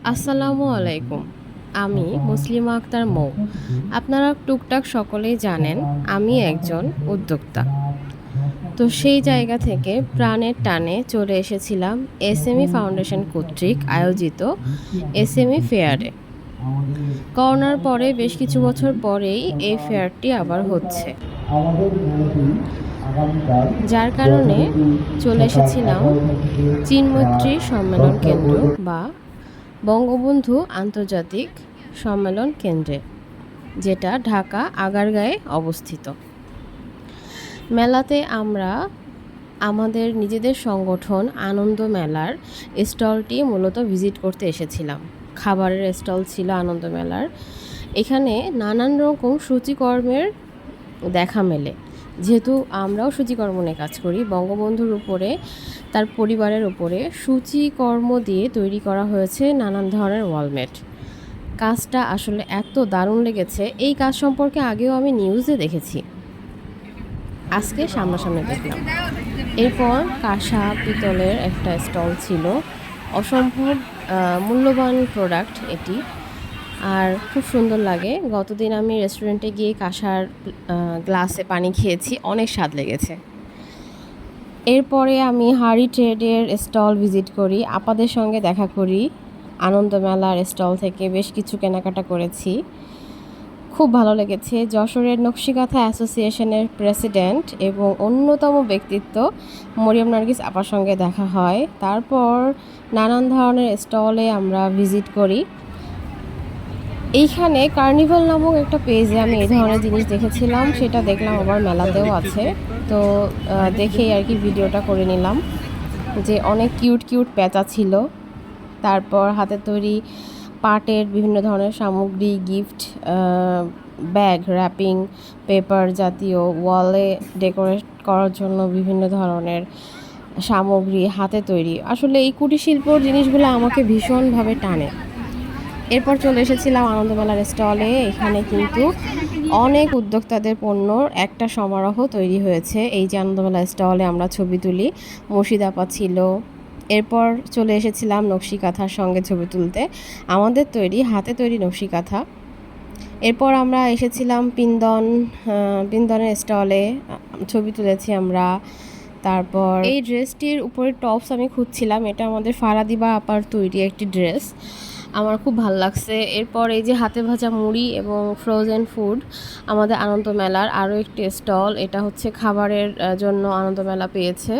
আসসালামু আলাইকুম। আমি মুসলিমা আক্তার মৌ। আপনারা টুকটাক সকলেই জানেন আমি একজন উদ্যোক্তা। তো সেই জায়গা থেকে প্রাণের টানে চলে এসেছিলাম এসএমই ফাউন্ডেশন কর্তৃক আয়োজিত এসএমই ফেয়ারে। করোনার পরে বেশ কিছু বছর পরেই এই ফেয়ারটি আবার হচ্ছে। যার কারণে চলে এসেছিলাম চীনমৈত্রী সম্মেলন কেন্দ্র বা বঙ্গবন্ধু আন্তর্জাতিক সম্মেলন কেন্দ্রে, যেটা ঢাকা আগারগাঁয়ে অবস্থিত। মেলাতে আমরা আমাদের নিজেদের সংগঠন আনন্দ মেলার স্টলটি মূলত ভিজিট করতে এসেছিলাম। খাবারের স্টল ছিল আনন্দ মেলার। এখানে নানান রকম সূচিকর্মের দেখা মেলে। যেহেতু আমরাও সূচিকর্ম নিয়ে কাজ করি, বঙ্গবন্ধুর উপরে তার পরিবারের উপরে সূচিকর্ম দিয়ে তৈরি করা হয়েছে নানান ধরনের ওয়ালমেট। কাজটা আসলে এত দারুণ লেগেছে, এই কাজ সম্পর্কে আগেও আমি নিউজে দেখেছি, আজকে সামনাসামনি দেখলাম। এরপর কাঁসা পিতলের একটা স্টল ছিল, অসম্ভব মূল্যবান প্রোডাক্ট এটি, আর খুব সুন্দর লাগে। গতদিন আমি রেস্টুরেন্টে গিয়ে কাঁসার গ্লাসে পানি খেয়েছি, অনেক স্বাদ লেগেছে। এরপরে আমি হাড়ি ট্রেডের স্টল ভিজিট করি, আপাদের সঙ্গে দেখা করি। আনন্দ মেলার স্টল থেকে বেশ কিছু কেনাকাটা করেছি, খুব ভালো লেগেছে। যশোরের নকশিকাঁথা অ্যাসোসিয়েশনের প্রেসিডেন্ট এবং অন্যতম ব্যক্তিত্ব মরিয়ম নার্গিস আপার সঙ্গে দেখা হয়। তারপর নানান ধরনের স্টলে আমরা ভিজিট করি। এইখানে কার্নিভাল নামক একটা পেজে আমি এই ধরনের জিনিস দেখেছিলাম, সেটা দেখলাম আবার মেলাতেও আছে। তো দেখেই আর কি ভিডিওটা করে নিলাম, যে অনেক কিউট কিউট পেঁচা ছিল। তারপর হাতে তৈরি পাটের বিভিন্ন ধরনের সামগ্রী, গিফট ব্যাগ, র্যাপিং পেপার জাতীয়, ওয়ালে ডেকোরেট করার জন্য বিভিন্ন ধরনের সামগ্রী হাতে তৈরি। আসলে এই কুটির শিল্পর জিনিসগুলো আমাকে ভীষণভাবে টানে। এরপর চলে এসেছিলাম আনন্দমেলার স্টলে। এখানে কিন্তু অনেক উদ্যোক্তাদের পণ্যর একটা সমারোহ তৈরি হয়েছে। এই যে আনন্দমেলা স্টলে আমরা ছবি তুলি, মুর্শিদ আপা ছিল। এরপর চলে এসেছিলাম নকশিকাঁথার সঙ্গে ছবি তুলতে, আমাদের তৈরি হাতে তৈরি নকশিকাঁথা। এরপর আমরা এসেছিলাম পিন্দনের স্টলে, ছবি তুলেছি আমরা। তারপর এই ড্রেসটির উপরে টপস আমি খুঁজছিলাম, এটা আমাদের ফারাদিবা আপার তৈরি একটি ড্রেস, আমার খুব ভালো লাগছে। এরপর এই যে হাতে ভাজা মুড়ি এবং ফ্রোজেন ফুড, আমাদের আনন্দ মেলার আরও একটি স্টল, এটা হচ্ছে খাবারের জন্য আনন্দ মেলা পেয়েছে।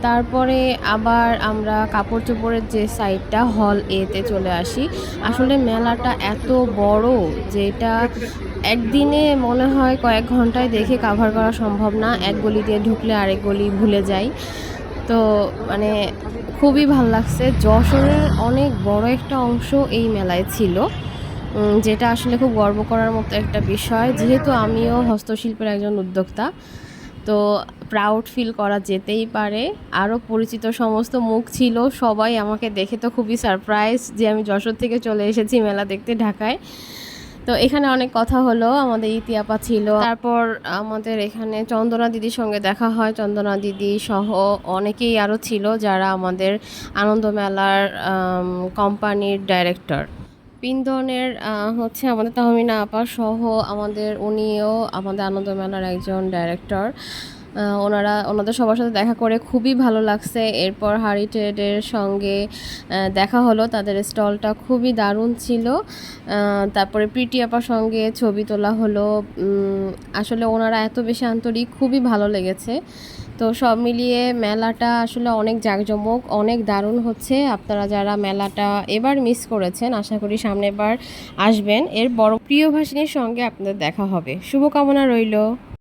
তারপরে আবার আমরা কাপড় চোপড়ের যে সাইডটা হল এতে চলে আসি। আসলে মেলাটা এত বড় যে এটা একদিনে মনে হয় কয়েক ঘন্টায় দেখে কাভার করা সম্ভব না। এক গলি দিয়ে ঢুকলে আরেক গলি ভুলে যাই। তো মানে খুবই ভাল লাগছে। যশোরের অনেক বড় একটা অংশ এই মেলায় ছিল, যেটা আসলে খুব গর্ব করার মতো একটা বিষয়। যেহেতু আমিও হস্তশিল্পের একজন উদ্যোক্তা, তো প্রাউড ফিল করা যেতেই পারে। আরও পরিচিত সমস্ত মুখ ছিল, সবাই আমাকে দেখে তো খুবই সারপ্রাইজ যে আমি যশোর থেকে চলে এসেছি মেলা দেখতে ঢাকায়। তো এখানে অনেক কথা হলো, আমাদের ইতিআপা ছিল। তারপর আমাদের এখানে চন্দনা দিদির সঙ্গে দেখা হয়, চন্দনা দিদি সহ অনেকেই আরও ছিল যারা আমাদের আনন্দ মেলার কোম্পানির ডাইরেক্টর। পিন্দনের হচ্ছে আমাদের তাহমিনা আপা সহ উনিও আমাদের আনন্দ মেলার একজন ডাইরেক্টর। ওনাদের সবার সাথে দেখা করে খুবই ভালো লাগছে। এরপর হাড়ি ট্রেডের সঙ্গে দেখা হলো, তাদের স্টলটা খুবই দারুণ ছিল। তারপরে প্রীতি আপার সঙ্গে ছবি তোলা হলো। আসলে ওনারা এত বেশি আন্তরিক, খুবই ভালো লেগেছে। তো সব মিলিয়ে মেলাটা আসলে অনেক জাঁকজমক, অনেক দারুণ হচ্ছে। আপনারা যারা মেলাটা এবার মিস করেছেন, আশা করি সামনের বার আসবেন। এর বড় প্রিয় ভাষিনীর সঙ্গে আপনাদের দেখা হবে। শুভকামনা রইল।